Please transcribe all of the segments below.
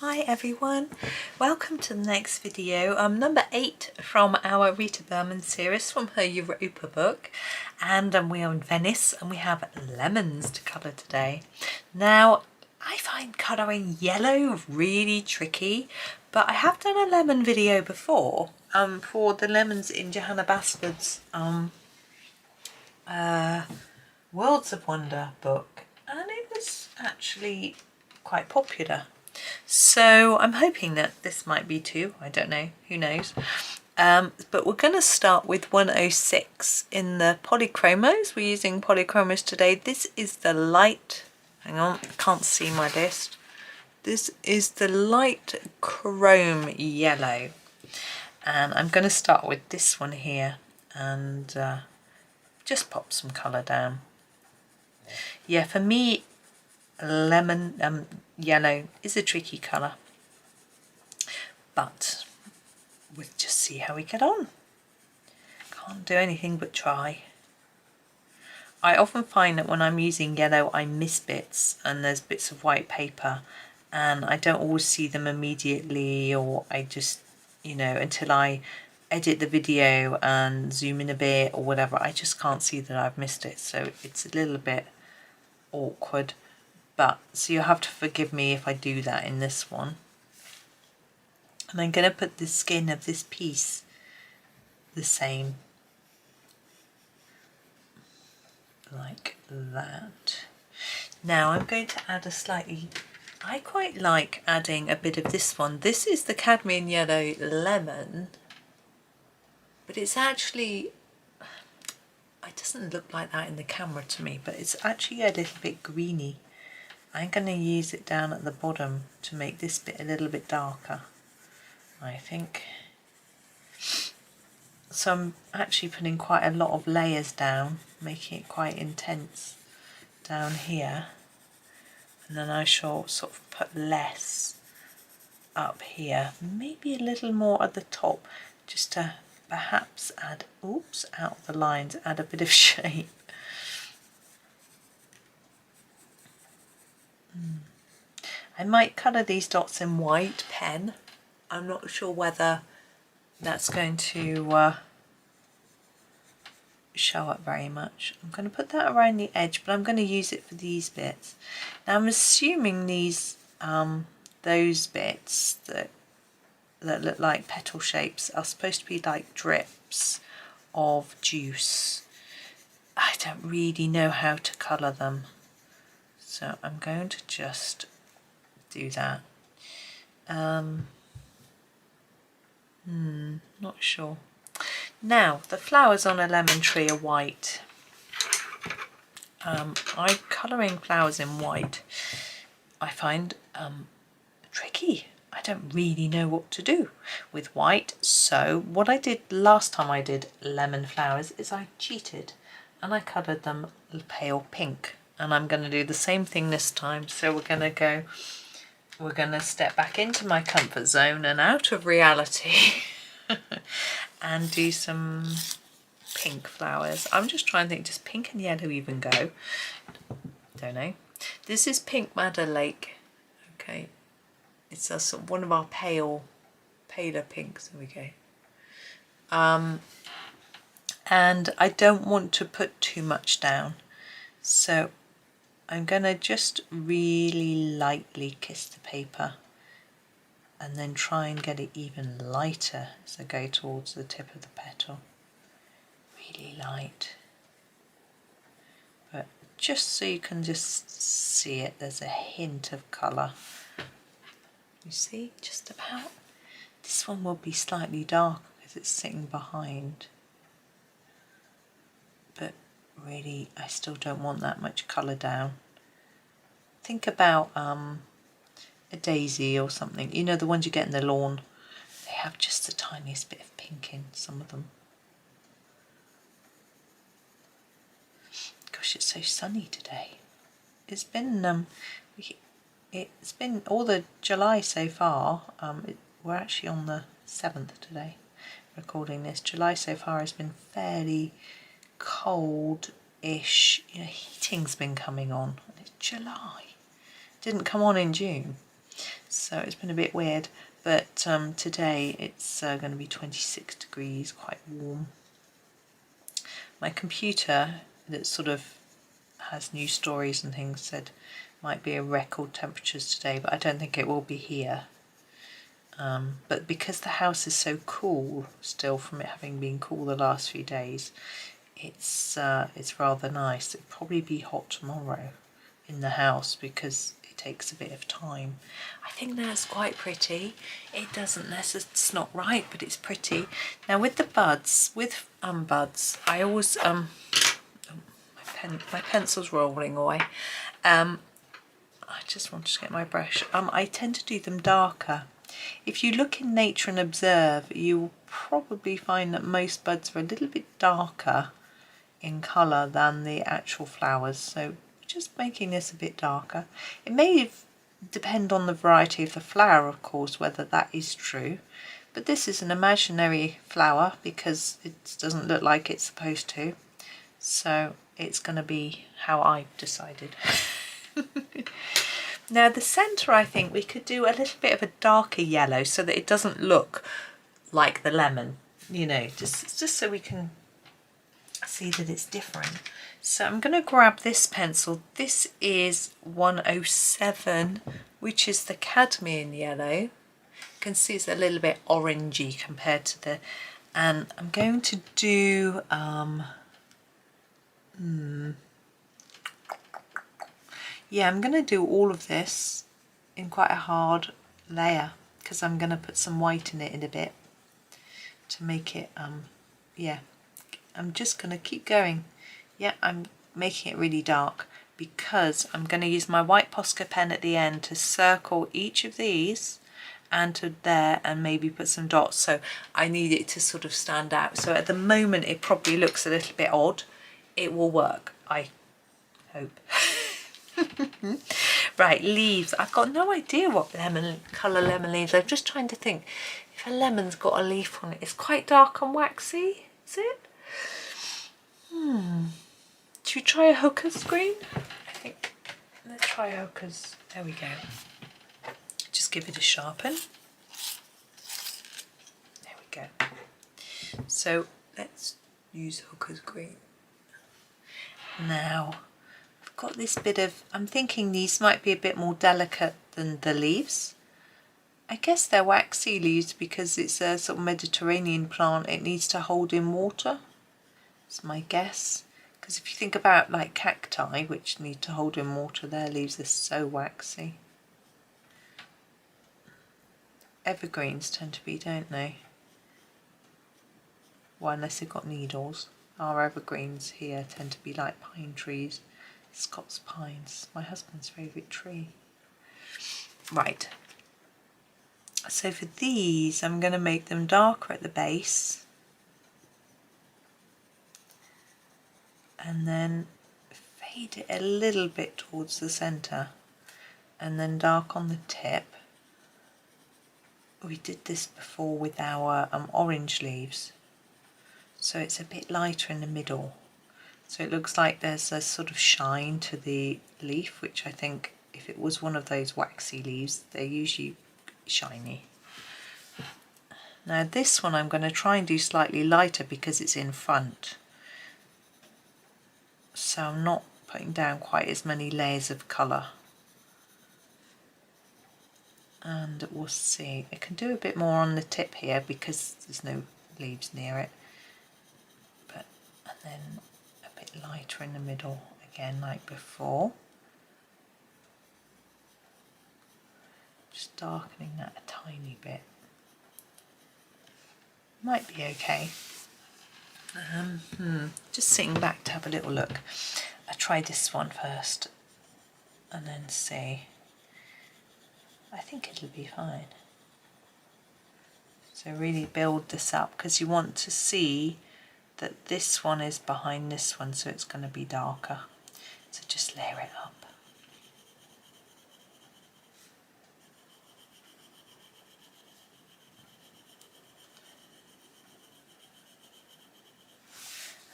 Hi everyone, welcome to the next video, number 8 from our Rita Berman series from her Europa book, and we are in Venice and we have lemons to colour today. Now I find colouring yellow really tricky, but I have done a lemon video before for the lemons in Johanna Basford's Worlds of Wonder book, and it was actually quite popular. So I'm hoping that this might be too, I don't know, who knows. But we're going to start with 106 in the Polychromos. We're using Polychromos today. This is the light, hang on, I can't see my list. This is the light chrome yellow. And I'm going to start with this one here and just pop some colour down. Yeah, for me, lemon yellow is a tricky colour, but we'll just see how we get on. Can't do anything but try. I often find that when I'm using yellow I miss bits, and there's bits of white paper and I don't always see them immediately, or I just, you know, until I edit the video and zoom in a bit or whatever, I just can't see that I've missed it, so it's a little bit awkward. But so you'll have to forgive me if I do that in this one. And I'm going to put the skin of this piece the same, like that. Now I'm going to add a slightly, I quite like adding a bit of this one. This is the cadmium yellow lemon, but it's actually, it doesn't look like that in the camera to me, but it's actually a little bit greeny. I'm going to use it down at the bottom to make this bit a little bit darker, I think. So I'm actually putting quite a lot of layers down, making it quite intense down here. And then I shall sort of put less up here, maybe a little more at the top, just to perhaps add, oops, out of the lines, add a bit of shape. I might colour these dots in white pen. I'm not sure whether that's going to show up very much. I'm going to put that around the edge, but I'm going to use it for these bits. Now I'm assuming these, those bits that look like petal shapes are supposed to be like drips of juice. I don't really know how to colour them, so I'm going to just do that. Not sure. Now the flowers on a lemon tree are white. I'm colouring flowers in white, I find tricky. I don't really know what to do with white, so what I did last time I did lemon flowers is I cheated and I coloured them pale pink, and I'm going to do the same thing this time. So we're going to step back into my comfort zone and out of reality and do some pink flowers. I'm just trying to think, does pink and yellow even go? Don't know. This is Pink Madder Lake. Okay, it's one of our paler pinks. There we go. And I don't want to put too much down, so I'm going to just really lightly kiss the paper and then try and get it even lighter as I go towards the tip of the petal. Really light. But just so you can just see it, there's a hint of colour. You see, just about. This one will be slightly darker because it's sitting behind. But really, I still don't want that much colour down. Think about a daisy or something, you know, the ones you get in the lawn. They have just the tiniest bit of pink in some of them. Gosh, it's so sunny today. It's been it's been all the July so far. We're actually on the 7th today recording this. July so far has been fairly cold-ish. You know, heating's been coming on, and it's July. It didn't come on in June. so it's been a bit weird, but today it's going to be 26 degrees, quite warm. My computer that sort of has news stories and things said might be a record temperatures today, but I don't think it will be here. But because the house is so cool still from it having been cool the last few days, it's rather nice. It'll probably be hot tomorrow in the house because it takes a bit of time. I think that's quite pretty. It doesn't necessarily, it's not right, but it's pretty. Now with the buds, with buds, I always my pencil's rolling away. I just want to get my brush. I tend to do them darker. If you look in nature and observe, you will probably find that most buds are a little bit darker in colour than the actual flowers, so just making this a bit darker. It may depend on the variety of the flower, of course, whether that is true, but this is an imaginary flower because it doesn't look like it's supposed to, so it's going to be how I've decided. Now the centre, I think we could do a little bit of a darker yellow so that it doesn't look like the lemon, you know, just so we can see that it's different. So I'm going to grab this pencil. This is 107, which is the cadmium yellow. You can see it's a little bit orangey compared to the, and I'm going to do yeah, I'm going to do all of this in quite a hard layer because I'm going to put some white in it in a bit to make it, yeah, I'm just going to keep going. Yeah, I'm making it really dark because I'm going to use my white Posca pen at the end to circle each of these and to there and maybe put some dots, so I need it to sort of stand out. So at the moment it probably looks a little bit odd. It will work, I hope. Right, leaves. I've got no idea what colour lemon leaves. I'm just trying to think if a lemon's got a leaf on it. It's quite dark and waxy, is it? Should we try a hooker's green? I think let's try a hooker's. There we go. Just give it a sharpen. There we go. So let's use hooker's green. Now I've got this bit of, I'm thinking these might be a bit more delicate than the leaves. I guess they're waxy leaves because it's a sort of Mediterranean plant. It needs to hold in water. That's my guess. Because if you think about like cacti, which need to hold in water, their leaves are so waxy. Evergreens tend to be, don't they? Well, unless they've got needles. Our evergreens here tend to be like pine trees. Scots pines, my husband's favourite tree. Right. So for these, I'm going to make them darker at the base. And then fade it a little bit towards the centre. And then dark on the tip. We did this before with our orange leaves. So it's a bit lighter in the middle. So it looks like there's a sort of shine to the leaf, which I think if it was one of those waxy leaves, they're usually shiny. Now this one I'm going to try and do slightly lighter because it's in front. So I'm not putting down quite as many layers of colour. And we'll see. I can do a bit more on the tip here because there's no leaves near it. But, and then a bit lighter in the middle again like before. Just darkening that a tiny bit. Might be okay. Just sitting back to have a little look. I try this one first and then see. I think it'll be fine. So really build this up because you want to see that this one is behind this one, so it's going to be darker. So just layer it up.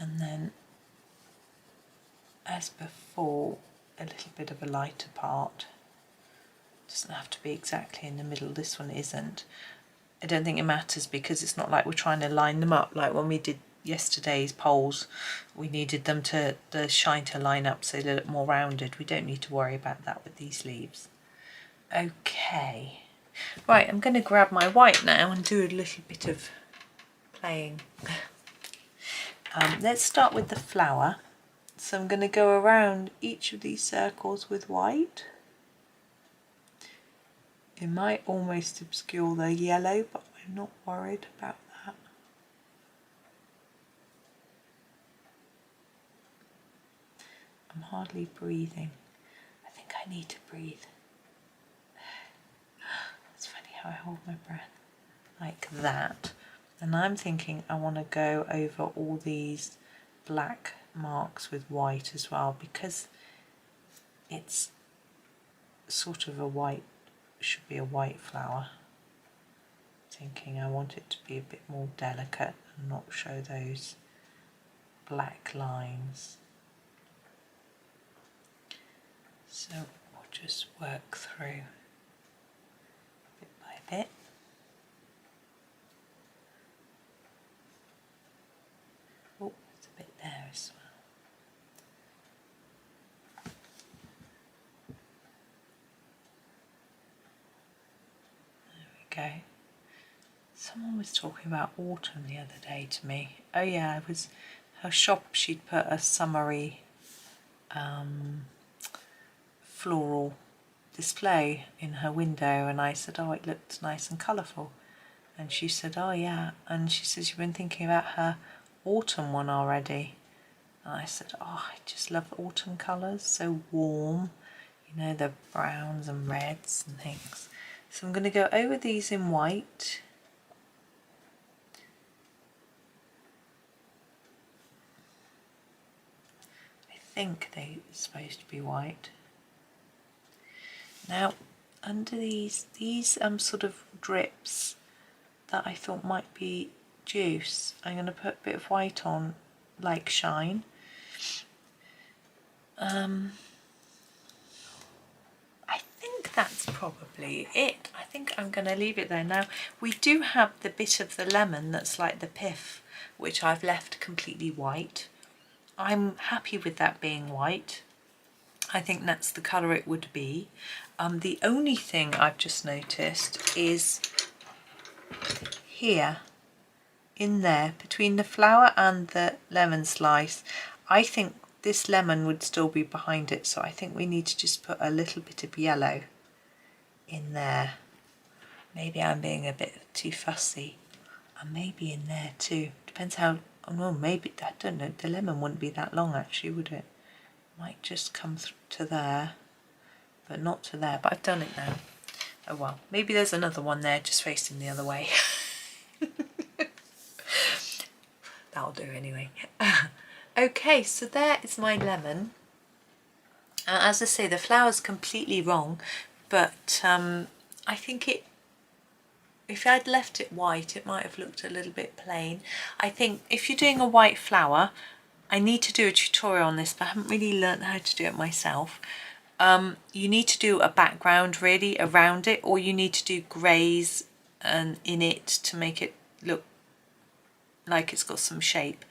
And then, as before, a little bit of a lighter part Doesn't have to be exactly in the middle. This one isn't. I don't think it matters because it's not like we're trying to line them up like when we did yesterday's poles. We needed them to, the shine to line up so they look more rounded. We don't need to worry about that with these leaves. Okay, right, I'm going to grab my white now and do a little bit of playing. Let's start with the flower. So I'm going to go around each of these circles with white. It might almost obscure the yellow, but I'm not worried about that. I'm hardly breathing. I think I need to breathe. It's funny how I hold my breath like that. And I'm thinking I want to go over all these black marks with white as well, because it's sort of a white, should be a white flower. Thinking I want it to be a bit more delicate and not show those black lines. So we'll just work through bit by bit. Oh, there's a bit there as well. Go. Someone was talking about autumn the other day to me. Oh yeah, it was her shop. She'd put a summery floral display in her window, and I said, oh, it looked nice and colourful, and she said, oh yeah, and she says you've been thinking about her autumn one already. And I said, oh, I just love autumn colours, so warm, you know, the browns and reds and things. So I'm going to go over these in white. I think they're supposed to be white. Now, under these sort of drips that I thought might be juice, I'm going to put a bit of white on, like shine. I think that's probably it. I think I'm going to leave it there. Now, we do have the bit of the lemon that's like the pith, which I've left completely white. I'm happy with that being white. I think that's the colour it would be. The only thing I've just noticed is here, in there, between the flower and the lemon slice, I think this lemon would still be behind it, so I think we need to just put a little bit of yellow in there. Maybe I'm being a bit too fussy, and maybe in there too. Depends how, oh no, maybe, I don't know, the lemon wouldn't be that long actually, would it? Might just come to there, but not to there, but I've done it now. Oh well, maybe there's another one there just facing the other way. That'll do anyway. Okay, so there is my lemon. As I say, the flower's completely wrong, but I think if I'd left it white, it might have looked a little bit plain. I think if you're doing a white flower, I need to do a tutorial on this, but I haven't really learnt how to do it myself. You need to do a background really around it, or you need to do greys and in it to make it look like it's got some shape.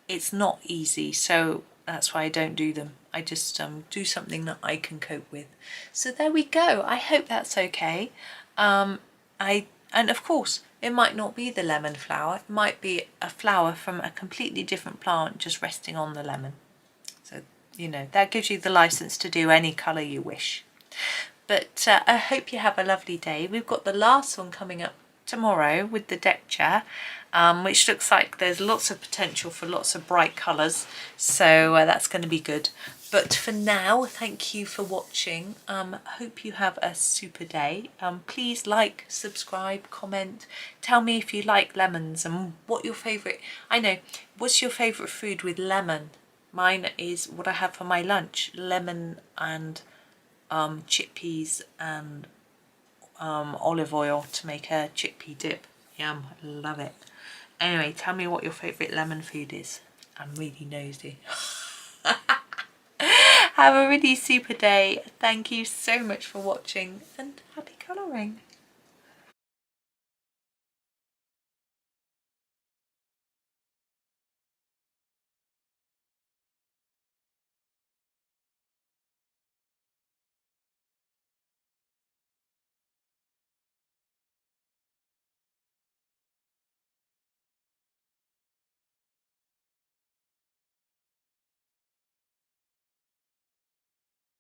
It's not easy, so that's why I don't do them. I just do something that I can cope with. So there we go. I hope that's okay. And of course, it might not be the lemon flower. It might be a flower from a completely different plant just resting on the lemon. So, you know, that gives you the license to do any colour you wish. But I hope you have a lovely day. We've got the last one coming up tomorrow with the deck chair, which looks like there's lots of potential for lots of bright colours, so that's going to be good. But for now, thank you for watching. Hope you have a super day. Please like, subscribe, comment, tell me if you like lemons and what your favourite, I know, what's your favourite food with lemon? Mine is what I have for my lunch, lemon and chickpeas and olive oil to make a chickpea dip. Yum, I love it. Anyway, tell me what your favourite lemon food is. I'm really nosy. Have Have a really super day. Thank you so much for watching and happy colouring.